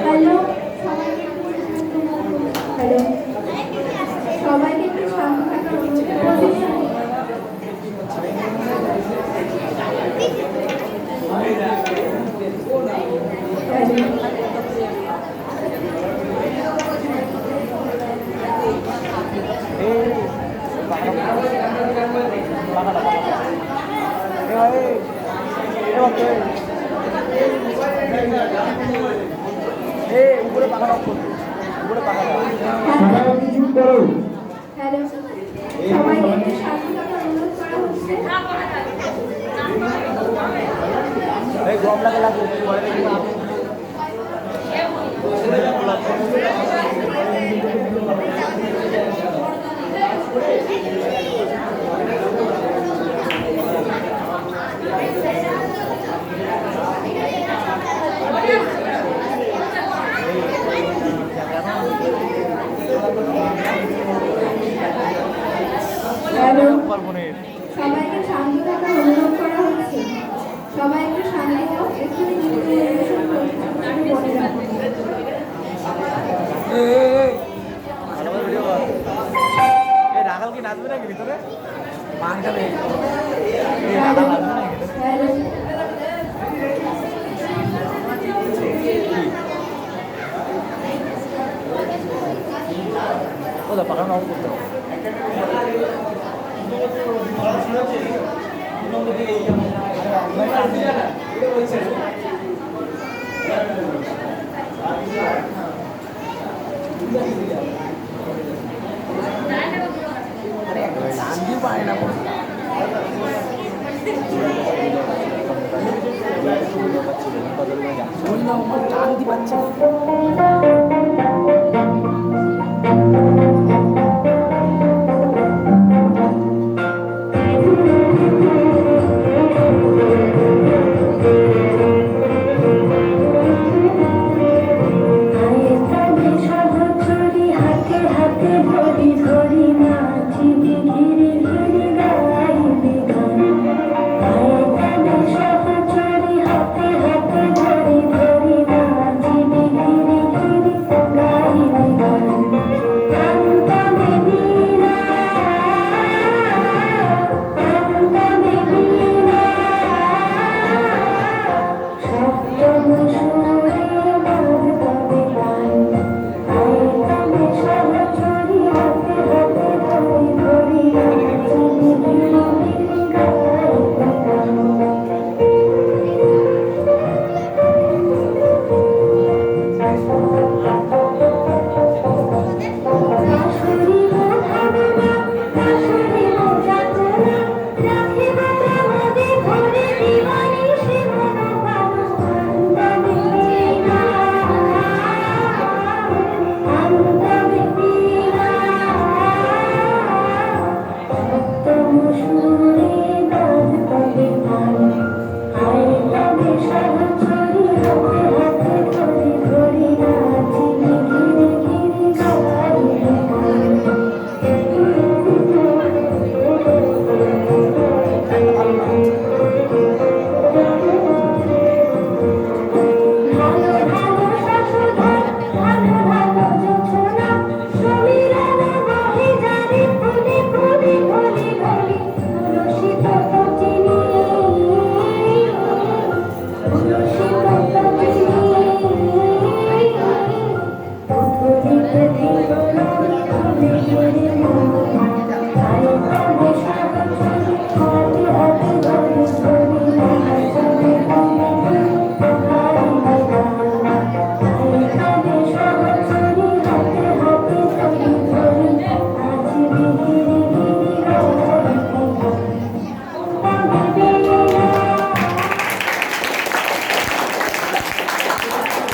Hello, hello, সবাইকে একটু শান্ত থাকার অনুরোধ করছি। উপরে পাখা রাখো, উপরে পাখা রাখো। হ্যালো, সবাইকে একটু শান্ত থাকার অনুরোধ করা হচ্ছে। এই গরম লাগে লাগে হ্যালো, সবাইকে শান্ত থাকার অনুরোধ করা হচ্ছে। সবাই একটু শান্ত হোক, এখানে কিন্তু পরিবেশন করতে মনে রাখুন। রাখাল কি নাচবে নাকি ভিতরে পান খাবে রাখাল নাচবে নাকি হ্যালো, ওটা পাখানো অফ করতে হবে